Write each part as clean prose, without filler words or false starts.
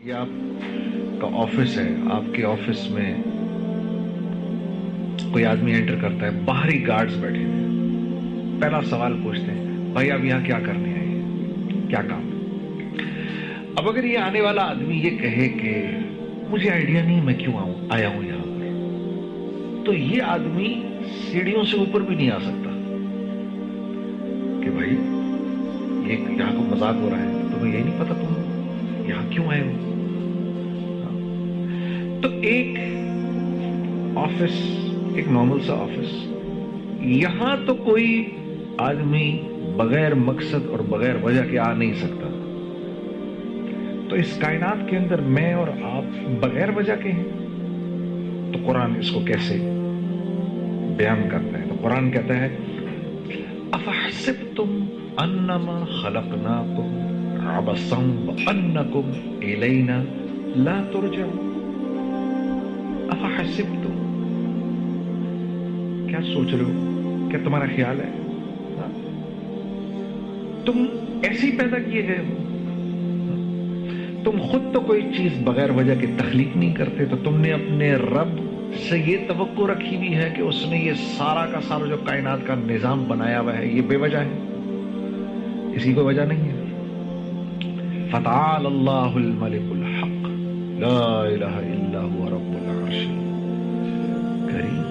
یہ آپ کا آفس ہے، آپ کے آفس میں کوئی آدمی انٹر کرتا ہے، باہری گارڈز بیٹھے ہیں، پہلا سوال پوچھتے ہیں بھائی آپ یہاں کیا کرنے آئے ہیں، کیا کام ہے؟ اب اگر یہ آنے والا آدمی یہ کہے کہ مجھے آئیڈیا نہیں میں کیوں آیا ہوں یہاں پر، تو یہ آدمی سیڑھیوں سے اوپر بھی نہیں آ سکتا کہ بھائی یہ یہاں کو مذاق ہو رہا ہے، تمہیں یہی نہیں پتا تم یہاں کیوں آئے ہو؟ تو ایک آفس، ایک نارمل سا آفس، یہاں تو کوئی آدمی بغیر مقصد اور بغیر وجہ کے آ نہیں سکتا، تو اس کائنات کے اندر میں اور آپ بغیر وجہ کے ہیں، تو قرآن اس کو کیسے بیان کرتا ہے؟ تو قرآن کہتا ہے افحسبتم انما خلقناکم عبثا وانکم الینا لا ترجعون۔ افحسبتم، کیا سوچ رہے ہو؟ کیا تمہارا خیال ہے تم ایسے ہی پیدا کیے گئے ہو؟ تم خود تو کوئی چیز بغیر وجہ کے تخلیق نہیں کرتے، تو تم نے اپنے رب سے یہ توقع رکھی ہوئی ہے کہ اس نے یہ سارا کا سارا جو کائنات کا نظام بنایا ہوا ہے یہ بے وجہ ہے، اس کی کوئی وجہ نہیں ہے۔ فتعال اللہ الملک الحق لا الہ الا هو رب العرش الکریم۔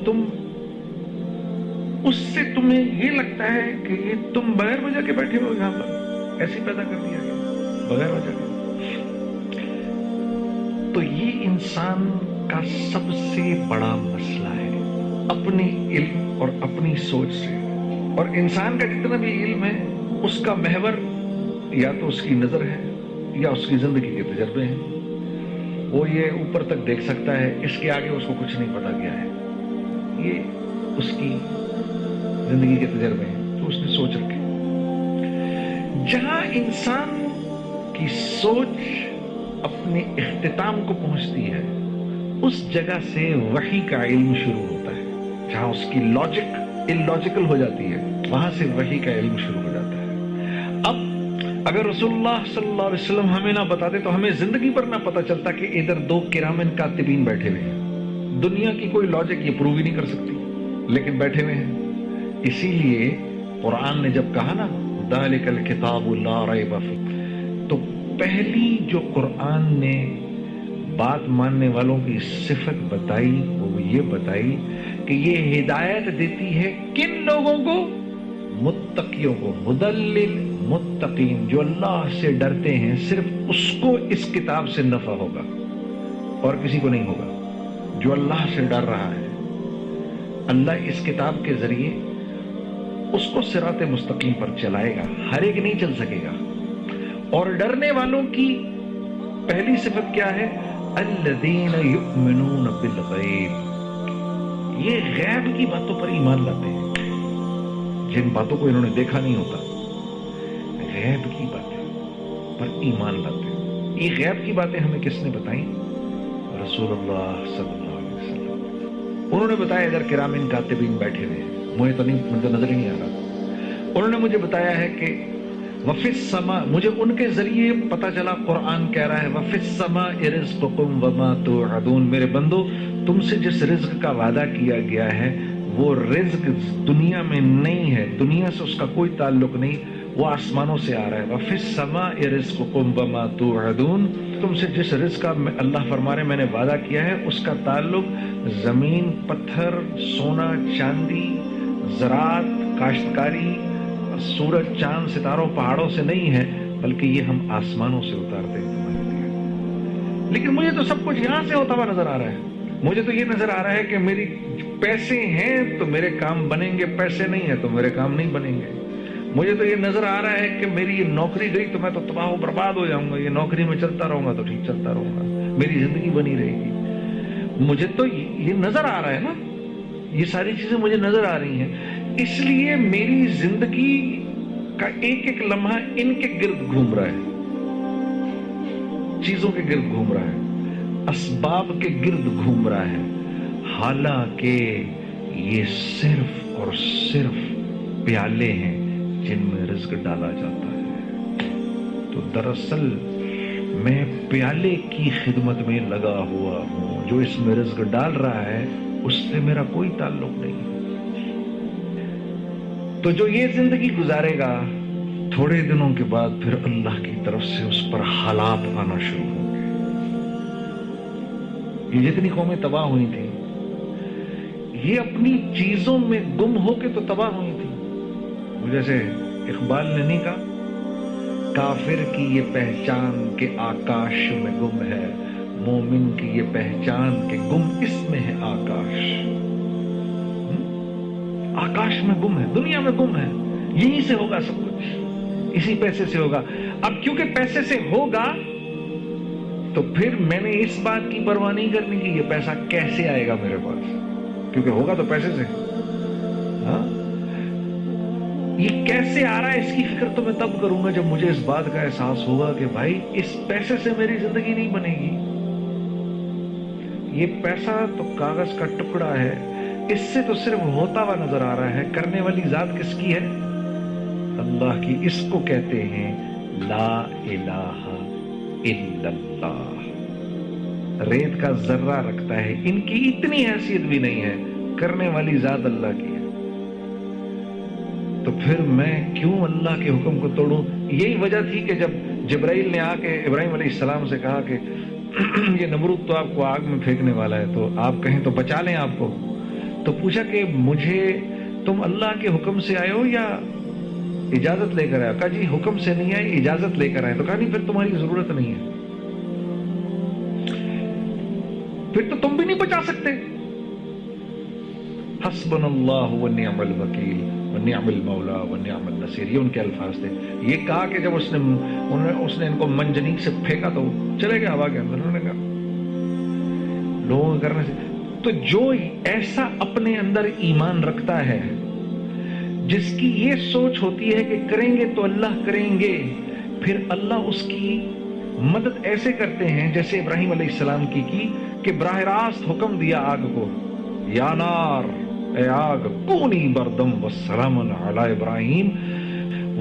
تم اس سے تمہیں یہ لگتا ہے کہ یہ تم بغیر وجہ کے بیٹھے ہو یہاں پر، ایسے پیدا کر دیا گیا بغیر وجہ کے۔ تو یہ انسان کا سب سے بڑا مسئلہ ہے، اپنے علم اور اپنی سوچ سے، اور انسان کا جتنا بھی علم ہے اس کا محور یا تو اس کی نظر ہے یا اس کی زندگی کے تجربے ہیں۔ وہ یہ اوپر تک دیکھ سکتا ہے، اس کے آگے اس کو کچھ نہیں پتا کیا ہے، یہ اس کی زندگی کے تجربے ہیں تو اس نے سوچ رکھے۔ جہاں انسان کی سوچ اپنے اختتام کو پہنچتی ہے اس جگہ سے وحی کا علم شروع ہوتا ہے، جہاں اس کی لاجک اللاجیکل ہو جاتی ہے وہاں سے وحی کا علم شروع ہو جاتا ہے۔ اب اگر رسول اللہ صلی اللہ علیہ وسلم ہمیں نہ بتاتے تو ہمیں زندگی پر نہ پتا چلتا کہ ادھر دو کرامن کاتبین بیٹھے ہوئے ہیں، دنیا کی کوئی لاجک یہ پروو ہی نہیں کر سکتی لیکن بیٹھے ہوئے ہیں۔ اسی لیے قرآن نے جب کہا نا ذالک الکتاب لا ریب فیہ، تو پہلی جو قرآن نے بات ماننے والوں کی صفت بتائی وہ یہ بتائی کہ یہ ہدایت دیتی ہے کن لوگوں کو؟ متقیوں کو، مدلل متقین، جو اللہ سے ڈرتے ہیں، صرف اس کو اس کتاب سے نفع ہوگا اور کسی کو نہیں ہوگا۔ جو اللہ سے ڈر رہا ہے اللہ اس کتاب کے ذریعے اس کو صراط مستقیم پر چلائے گا، ہر ایک نہیں چل سکے گا۔ اور ڈرنے والوں کی پہلی صفت کیا ہے؟ الذین یؤمنون بالغیب، یہ غیب کی باتوں پر ایمان لاتے ہیں، جن باتوں کو انہوں نے دیکھا نہیں ہوتا، غیب کی باتیں پر ایمان لاتے ہیں۔ یہ غیب کی باتیں ہمیں کس نے بتائیں؟ رسول اللہ صلی اللہ علیہ وسلم۔ انہوں نے بتایا ادھر کرامین کاتبین بیٹھے ہوئے ہیں، مجھے تو نظر ہی نہیں آ رہا۔ انہوں نے مجھے بتایا ہے کہ وفی السماء، مجھے ان کے ذریعے پتا چلا قرآن کہہ رہا ہے وفی السماء رزقکم وما توعدون، میرے بندو تم سے جس رزق کا وعدہ کیا گیا ہے وہ رزق دنیا میں نہیں ہے، دنیا سے اس کا کوئی تعلق نہیں، وہ آسمانوں سے آ رہا ہے۔ وفی السماء رزقکم وما توعدون، تم سے جس رزق کا اللہ فرما رہے میں نے وعدہ کیا ہے اس کا تعلق زمین، پتھر، سونا، چاندی، زراعت، کاشتکاری، سورج، چاند، ستاروں، پہاڑوں سے نہیں ہے، بلکہ یہ ہم آسمانوں سے اتارتے ہیں تمہارے لیے۔ لیکن مجھے تو سب کچھ یہاں سے ہوتا ہوا نظر آ رہا ہے، مجھے تو یہ نظر آ رہا ہے کہ میری پیسے ہیں تو میرے کام بنیں گے، پیسے نہیں ہیں تو میرے کام نہیں بنیں گے۔ مجھے تو یہ نظر آ رہا ہے کہ میری یہ نوکری گئی تو میں تو تباہ و برباد ہو جاؤں گا، یہ نوکری میں چلتا رہوں گا تو ٹھیک چلتا رہوں گا، میری زندگی بنی رہے گی۔ مجھے تو یہ نظر آ رہا ہے نا، یہ ساری چیزیں مجھے نظر آ رہی ہیں، اس لیے میری زندگی کا ایک ایک لمحہ ان کے گرد گھوم رہا ہے، چیزوں کے گرد گھوم رہا ہے، اسباب کے گرد گھوم رہا ہے، حالانکہ یہ صرف اور صرف پیالے ہیں جن میں رزق ڈالا جاتا ہے۔ تو دراصل میں پیالے کی خدمت میں لگا ہوا ہوں. جو اس میں رزق ڈال رہا ہے اس سے میرا کوئی تعلق نہیں. تو جو یہ زندگی گزارے گا تھوڑے دنوں کے بعد پھر اللہ کی طرف سے اس پر حالات آنا شروع ہوں گے. یہ جتنی قومیں تباہ ہوئی تھیں یہ اپنی چیزوں میں گم ہو کے تو تباہ ہوئی تھی. جیسے اقبال نے نہیں کہا کافر کی یہ پہچان کہ آکاش میں گم ہے, مومن کی یہ پہچان کہ گم اس میں ہے آکاش. آکاش میں گم ہے, دنیا میں گم ہے, یہیں سے ہوگا سب کچھ, اسی پیسے سے ہوگا. اب کیونکہ پیسے سے ہوگا تو پھر میں نے اس بات کی پرواہ نہیں کرنی کہ یہ پیسہ کیسے آئے گا میرے پاس, کیونکہ ہوگا تو پیسے سے. ہاں یہ کیسے آ رہا ہے اس کی فکر تو میں تب کروں گا جب مجھے اس بات کا احساس ہوگا کہ بھائی اس پیسے سے میری زندگی نہیں بنے گی. یہ پیسہ تو کاغذ کا ٹکڑا ہے, اس سے تو صرف ہوتا ہوا نظر آ رہا ہے. کرنے والی ذات کس کی ہے؟ اللہ کی. اس کو کہتے ہیں لا الہ الا اللہ. ریت کا ذرہ رکھتا ہے, ان کی اتنی حیثیت بھی نہیں ہے, کرنے والی ذات اللہ کی ہے. تو پھر میں کیوں اللہ کے حکم کو توڑوں؟ یہی وجہ تھی کہ جب جبرائیل نے آ کے ابراہیم علیہ السلام سے کہا کہ یہ نمرود تو آپ کو آگ میں پھینکنے والا ہے, تو آپ کہیں تو بچا لیں آپ کو. تو پوچھا کہ مجھے تم اللہ کے حکم سے آئے ہو یا اجازت لے کر آئے ہو؟ کہا جی حکم سے نہیں آئے, اجازت لے کر آئے. تو کہا نہیں پھر تمہاری ضرورت نہیں ہے, پھر تو تم بھی نہیں بچا سکتے. حسبنا اللہ ونعم الوکیل ونعم المولا ونعم النصیر, یہ ان کے الفاظ تھے. یہ کہا کہ جب اس نے ان کو منجنیق سے پھینکا تو چلے گئے ہوا کے اندر. انہوں نے کہا لوگوں کے کرنے سے. تو جو ایسا اپنے اندر ایمان رکھتا ہے, جس کی یہ سوچ ہوتی ہے کہ کریں گے تو اللہ کریں گے, پھر اللہ اس کی مدد ایسے کرتے ہیں جیسے ابراہیم علیہ السلام کی کہ براہ راست حکم دیا آگ کو, یا نار اے آگ کونی بردم والسلام علی ابراہیم.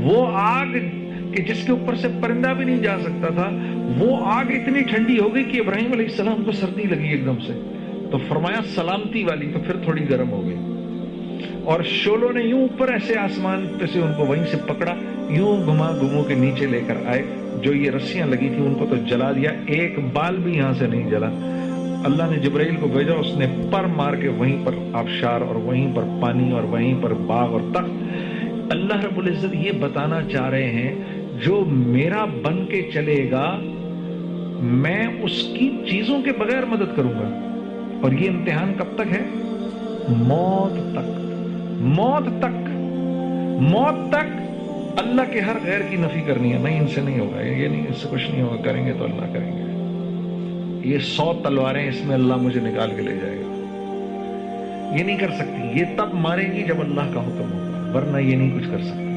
وہ آگ کہ جس کے اوپر سے پرندہ بھی نہیں جا سکتا تھا, وہ آگ اتنی ٹھنڈی ہو گئی کہ ابراہیم علیہ السلام کو سردی لگی ایک دم سے. تو فرمایا سلامتی والی, تو پھر تھوڑی گرم ہو گئی. اور شولوں نے یوں اوپر ایسے آسمان پہ سے ان کو وہیں سے پکڑا, یوں گھما گھمو کے نیچے لے کر آئے. جو یہ رسیاں لگی تھی ان کو تو جلا دیا, ایک بال بھی یہاں سے نہیں جلا. اللہ نے جبرائیل کو بھیجا, اس نے پر مار کے وہیں پر آبشار اور وہیں پر پانی اور وہیں پر باغ اور تخت. اللہ رب العزت یہ بتانا چاہ رہے ہیں جو میرا بن کے چلے گا میں اس کی چیزوں کے بغیر مدد کروں گا. اور یہ امتحان کب تک ہے؟ موت تک. موت تک, موت تک اللہ کے ہر غیر کی نفی کرنی ہے. نہیں ان سے نہیں ہوگا, یہ نہیں, اس سے کچھ نہیں ہوگا, کریں گے تو اللہ کریں گے. یہ 100 تلواریں اس میں اللہ مجھے نکال کے لے جائے گا, یہ نہیں کر سکتی. یہ تب مارے گی جب اللہ کا حکم ہوگا, ورنہ یہ نہیں کچھ کر سکتی.